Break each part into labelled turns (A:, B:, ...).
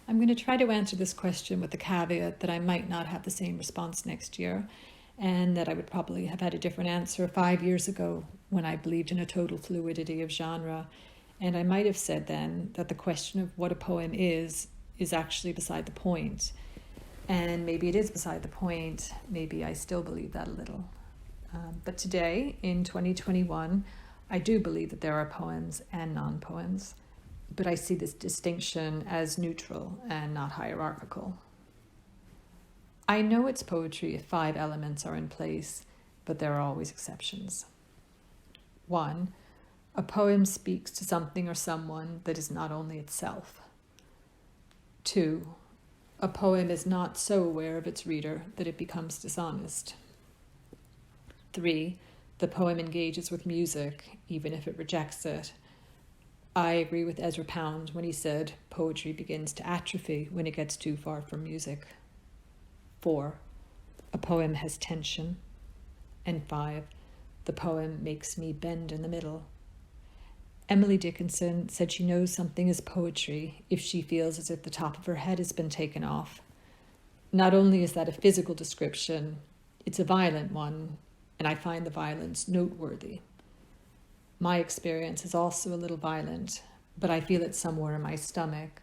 A: I'm going to try to answer this question with the caveat that I might not have the same response next year, and that I would probably have had a different answer 5 years ago when I believed in a total fluidity of genre. And I might have said then that the question of what a poem is actually beside the point. And maybe it is beside the point. Maybe I still believe that a little. But today, in 2021, I do believe that there are poems and non-poems. But I see this distinction as neutral and not hierarchical. I know it's poetry if 5 elements are in place, but there are always exceptions. 1, a poem speaks to something or someone that is not only itself. 2, a poem is not so aware of its reader that it becomes dishonest. 3, the poem engages with music, even if it rejects it. I agree with Ezra Pound when he said poetry begins to atrophy when it gets too far from music. 4, a poem has tension. And 5, the poem makes me bend in the middle. Emily Dickinson said she knows something is poetry if she feels as if the top of her head has been taken off. Not only is that a physical description, it's a violent one, and I find the violence noteworthy. My experience is also a little violent, but I feel it somewhere in my stomach,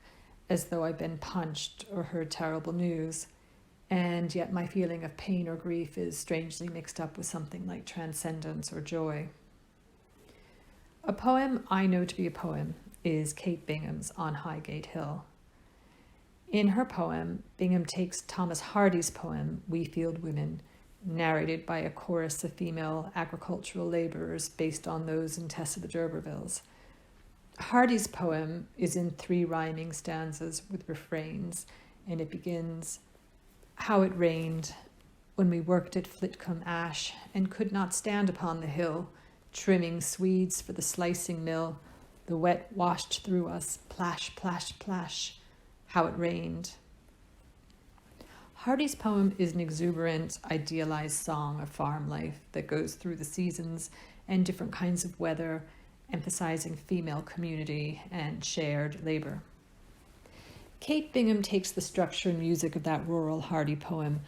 A: as though I've been punched or heard terrible news, and yet my feeling of pain or grief is strangely mixed up with something like transcendence or joy. A poem I know to be a poem is Kate Bingham's On Highgate Hill. In her poem, Bingham takes Thomas Hardy's poem, We Field Women, narrated by a chorus of female agricultural laborers based on those in Tessa the D'Urbervilles. Hardy's poem is in 3 rhyming stanzas with refrains, and it begins, How it rained when we worked at Flitcombe Ash and could not stand upon the hill, trimming swedes for the slicing mill. The wet washed through us, plash, plash, plash, how it rained. Hardy's poem is an exuberant, idealized song of farm life that goes through the seasons and different kinds of weather, emphasizing female community and shared labor. Kate Bingham takes the structure and music of that rural Hardy poem,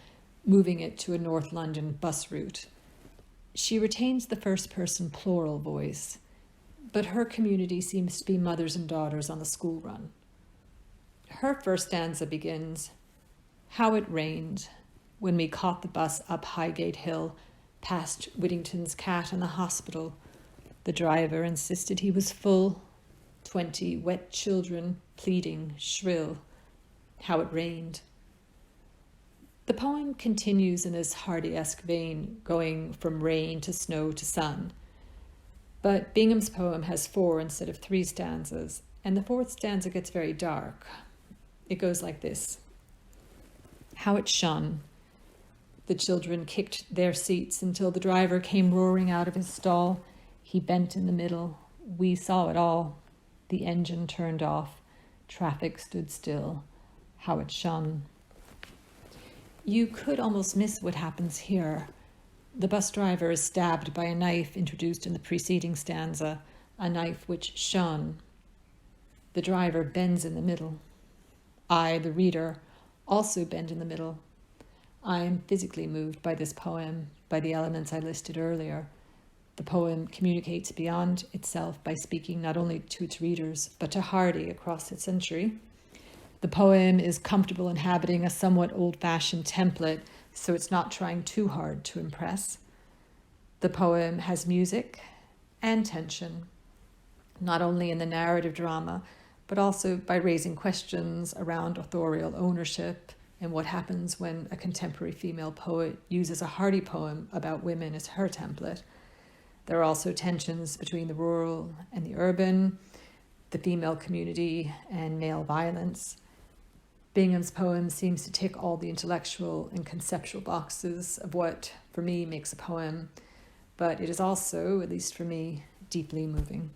A: moving it to a North London bus route. She retains the first-person plural voice, but her community seems to be mothers and daughters on the school run. Her first stanza begins, How it rained when we caught the bus up Highgate Hill, past Whittington's Cat and the hospital. The driver insisted he was full, 20 wet children pleading shrill, how it rained. The poem continues in this Hardy-esque vein, going from rain to snow to sun. But Bingham's poem has 4 instead of 3 stanzas, and the 4th stanza gets very dark. It goes like this. How it shone. The children kicked their seats until the driver came roaring out of his stall. He bent in the middle. We saw it all. The engine turned off. Traffic stood still. How it shone. You could almost miss what happens here. The bus driver is stabbed by a knife introduced in the preceding stanza, a knife which shone. The driver bends in the middle. I, the reader, also bend in the middle. I am physically moved by this poem, by the elements I listed earlier. The poem communicates beyond itself by speaking not only to its readers, but to Hardy across its century. The poem is comfortable inhabiting a somewhat old-fashioned template, so it's not trying too hard to impress. The poem has music and tension, not only in the narrative drama, but also by raising questions around authorial ownership and what happens when a contemporary female poet uses a Hardy poem about women as her template. There are also tensions between the rural and the urban, the female community and male violence. Bingham's poem seems to tick all the intellectual and conceptual boxes of what, for me, makes a poem, but it is also, at least for me, deeply moving.